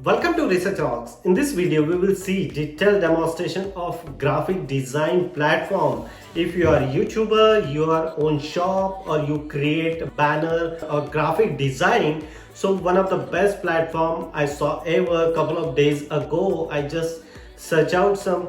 Welcome to Research Talks. In this video, we will see detailed demonstration of graphic design platform. If you are a YouTuber, your own shop, or you create a banner or graphic design, so one of the best platform I saw ever couple of days ago. I just search out some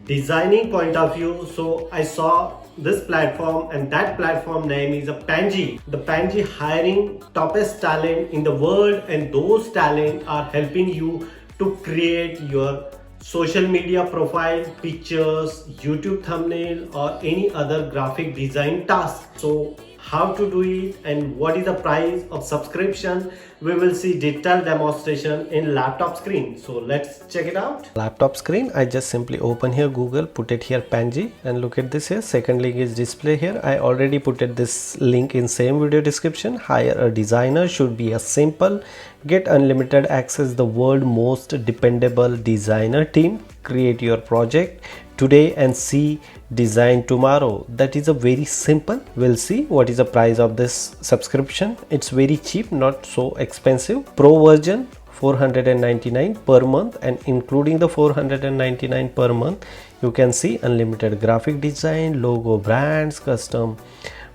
designing point of view, so I saw this platform, and that platform name is a Penji. The Penji hiring toppest talent in the world, and those talent are helping you to create your social media profile, pictures, YouTube thumbnail, or any other graphic design task. So how to do it and what is the price of subscription, we will see detailed demonstration in laptop screen. So let's check it out. Laptop screen, I just simply open here Google, put it here Penji, and look at this here. Second link is display here. I already put it this link in same video description. Hire a designer should be a simple, get unlimited access, the world most dependable designer team. Create your project today and see design tomorrow. That is a very simple. We'll see what is the price of this subscription. It's very cheap, not so expensive. Pro version 499 per month, and including the 499 per month, you can see unlimited graphic design, logo, brands, custom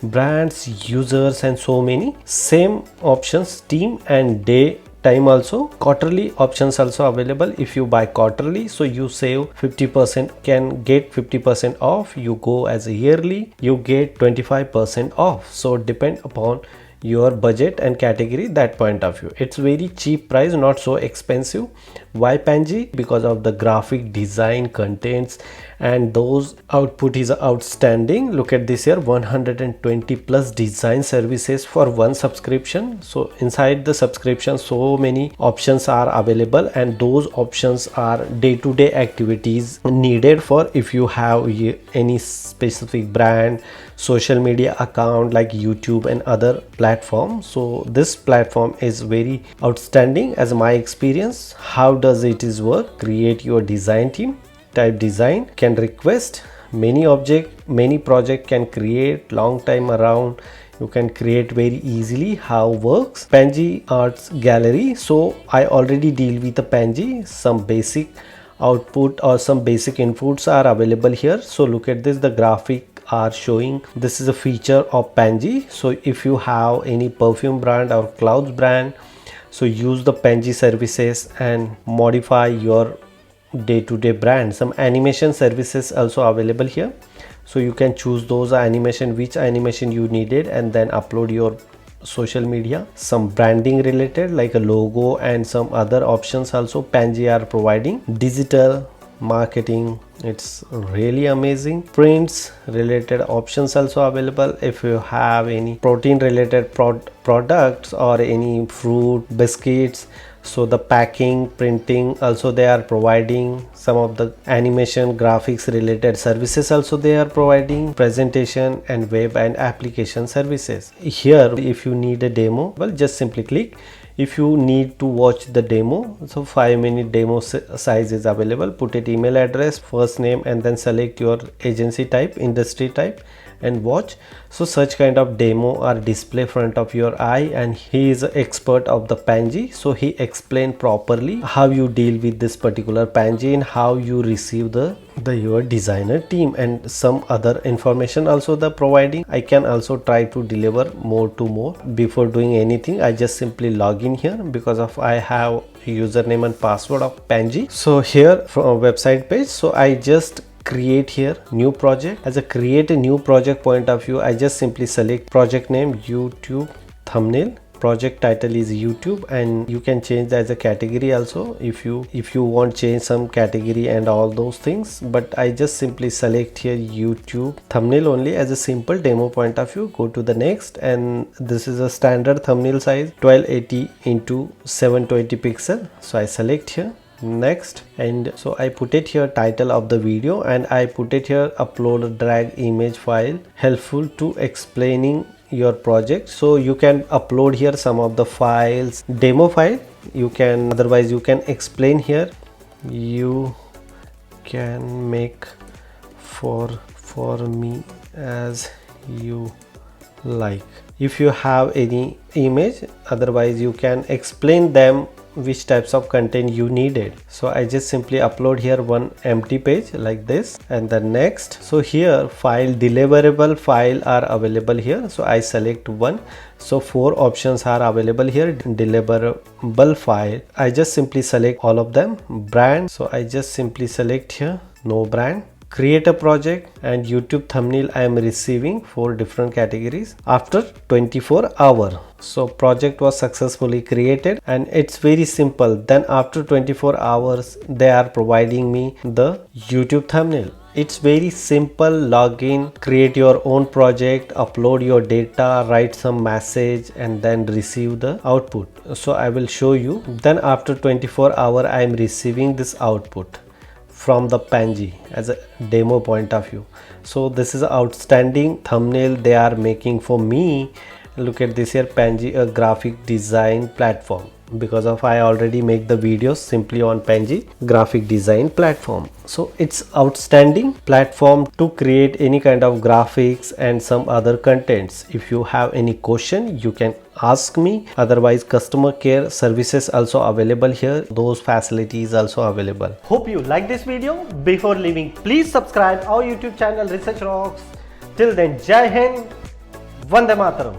brands, users, and so many. Same options, team and day time, also quarterly options also available. If you buy quarterly, so you save 50%, can get 50% off. You go as a yearly, you get 25% off. So depend upon your budget and category, that point of view. It's very cheap price, not so expensive. Why Penji? Because of the graphic design contents, and those output is outstanding. Look at this here, 120 plus design services for one subscription. So inside the subscription, so many options are available, and those options are day-to-day activities needed for if you have any specific brand, social media account like YouTube and other platforms. So this platform is very outstanding as my experience. How does it is work? Create your design team, type design, can request many object, many project, can create long time around. You can create very easily. How works? Penji Arts Gallery. So I already deal with the Penji. Some basic output or some basic inputs are available here. So look at this, the graphic are showing. This is a feature of Penji. So if you have any perfume brand or clothes brand, so use the Penji services and modify your day-to-day brand. Some animation services also available here, so you can choose those animation, which animation you needed, and then upload your social media. Some branding related like a logo and some other options also Penji are providing. Digital marketing, it's really amazing. Prints related options also available. If you have any protein related products or any fruit, biscuits, so the packing, printing also they are providing. Some of the animation, graphics related services also they are providing. Presentation and web and application services. Here if you need a demo, well, just simply click. If you need to watch the demo, so 5-minute demo size is available. Put it email address, first name, and then select your agency type, industry type, and watch. So such kind of demo are display front of your eye, and he is an expert of the Penji, so he explained properly how you deal with this particular Penji and how you receive the your designer team, and some other information also the providing. I can also try to deliver more to more. Before doing anything, I just simply log in here because of I have username and password of Penji. So here from a website page, so I just create here new project. As a create a new project point of view, I just simply select project name YouTube thumbnail. Project title is YouTube, and you can change as a category also if you want change some category and all those things. But I just simply select here YouTube thumbnail only as a simple demo point of view. Go to the next, and this is a standard thumbnail size 1280 into 720 pixel. So I select here next, and so I put it here title of the video, and I put it here upload drag image file, helpful to explaining your project. So you can upload here some of the files, demo file you can, otherwise you can explain here. You can make for me as you like. If you have any image, otherwise you can explain them which types of content you needed. So I just simply upload here one empty page like this, and the next, so here file, deliverable file are available here, so I select one. So 4 options are available here. Deliverable file, I just simply select all of them. Brand, so I just simply select here no brand. Create a project, and YouTube thumbnail I am receiving 4 different categories after 24 hours. So project was successfully created, and it's very simple. Then after 24 hours they are providing me the YouTube thumbnail. It's very simple. Login, create your own project, upload your data, write some message, and then receive the output. So I will show you. Then after 24 hours I am receiving this output from the Penji as a demo point of view. So this is an outstanding thumbnail they are making for me. Look at this here, Penji, a graphic design platform. Because of I already make the videos simply on Penji graphic design platform. So it's outstanding platform to create any kind of graphics and some other contents. If you have any question, you can ask me. Otherwise, customer care services also available here. Those facilities also available. Hope you like this video. Before leaving, please subscribe our YouTube channel Research Rocks. Till then, Jai Hind, Vande Mataram.